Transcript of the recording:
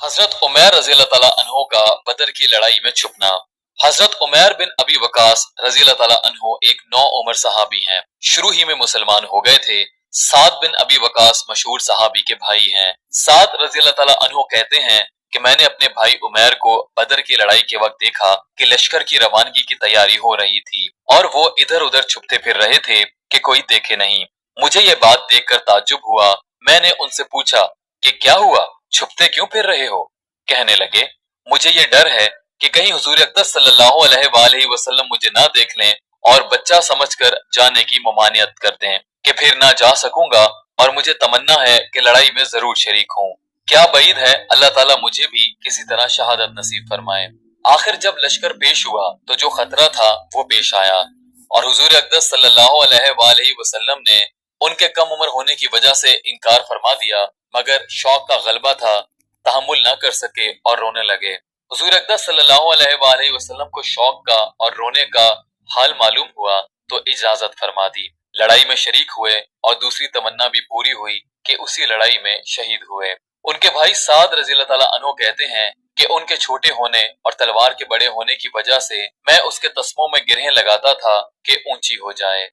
हजरत उमैर रज़ी अल्लाह तआला अन्हो का बदर की लड़ाई में छुपना। हजरत उमैर बिन अबी वकास रज़ी अल्लाह तआला अन्हो एक नौ उम्र सहाबी हैं। शुरू ही में मुसलमान हो गए थे। साद बिन अबी वकास मशहूर सहाबी के भाई हैं। साद रज़ी अल्लाह तआला अन्हो कहते हैं कि मैंने अपने भाई उमैर को बदर की लड़ाई के वक्त देखा कि लश्कर की रवानगी की तैयारी हो रही थी और वो इधर उधर छुपते फिर रहे थे कि कोई देखे नहीं। मुझे ये बात देखकर ताज्जुब हुआ। मैंने उनसे पूछा कि क्या हुआ, छुपते क्यों फिर रहे हो? कहने लगे, मुझे ये डर है कि कहीं हुजूर अक़दस सल्लल्लाहु अलैहि वसल्लम मुझे ना देख लें और बच्चा समझकर जाने की ममानियत कर दें कि फिर ना जा सकूंगा और मुझे तमन्ना है कि लड़ाई में जरूर शरीक हूँ। क्या बईद है अल्लाह ताला मुझे भी किसी तरह शहादत नसीब फरमाए। आखिर जब लश्कर पेश हुआ तो जो खतरा था वो पेश आया और हुजूर अक़दस सल्लल्लाहु अलैहि वसल्लम ने उनके कम उम्र होने की वजह से इनकार फरमा दिया, मगर शौक का गलबा था, तहम्मुल न कर सके और रोने लगे। हुजूर अक़दस सल्लल्लाहु अलैहि वसल्लम को शौक का और रोने का हाल मालूम हुआ तो इजाजत फरमा दी। लड़ाई में शरीक हुए और दूसरी तमन्ना भी पूरी हुई कि उसी लड़ाई में शहीद हुए। उनके भाई साद रज़ी अल्लाह तआला अन्हु कहते हैं कि उनके छोटे होने और तलवार के बड़े होने की वजह से मैं उसके तस्मों में गिरहें लगाता था कि ऊंची हो जाए।